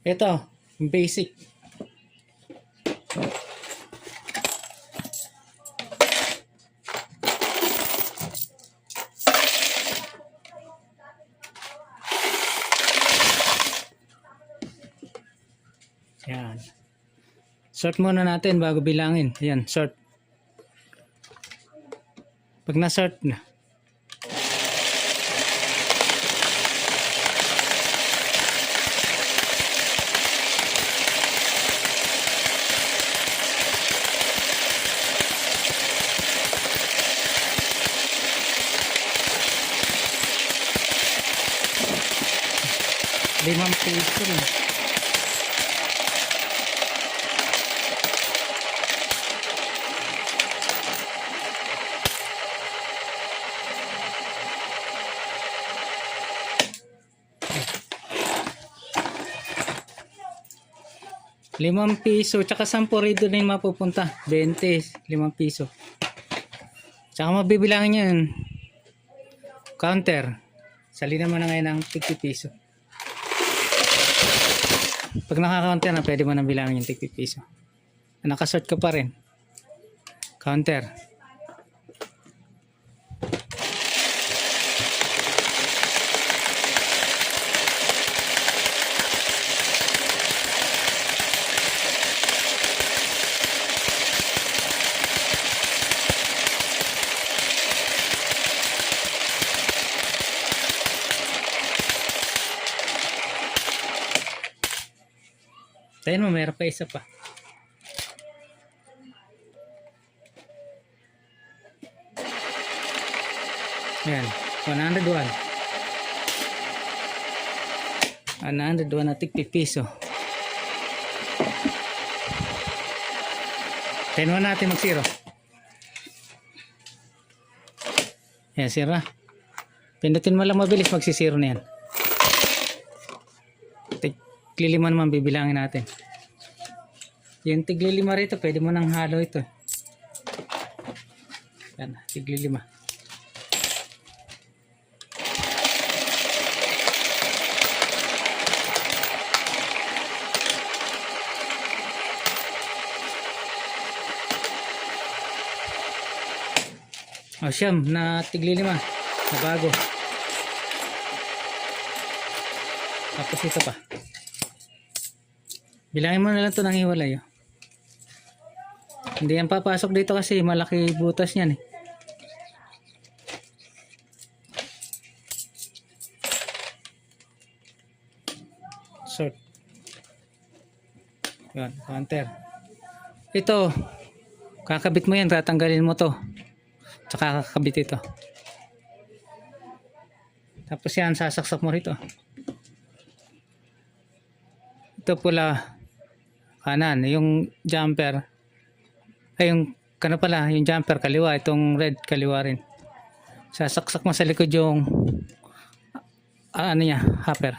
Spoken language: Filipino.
Ito, basic. Yan. Sort muna natin bago bilangin. Ayan, sort. Pag na-sort na, limang piso rin. ₱5 tsaka 10 rito na yung mapupunta. 20, ₱5. Tsaka mabibilangin nyo yun. Counter. Sali naman na ngayon ng tig-piso. Pag naka-counter na, pwede mo nang bilangin yung tig-piso. Nakasort ka pa rin. Counter. Tayo mo, meron pa isa pa. Ayan, 101. 101 na tig-piso. Tayo mo natin mag-zero. Ayan, zero na. Pindutin mo lang mabilis, magsisiro na yan. Tiglilima naman bibilangin natin. Yung tiglilima rito, pwede mo nang halo ito. Yan, tiglilima. O siyam na tiglilima na bago. Tapos ito pa. Bilangin mo na lang ito ng hiwalay. Oh. Hindi yan papasok dito kasi malaki butas niyan eh. Sort. Yan, counter. Ito, kakabit mo yan, tatanggalin mo to. Tsaka kakabit ito. Tapos yan, sasaksak mo rito. Ito pula kanan, yung jumper ay yung yung jumper kaliwa, itong red kaliwa rin. Sasaksak mo sa likod yung ano niya, hopper.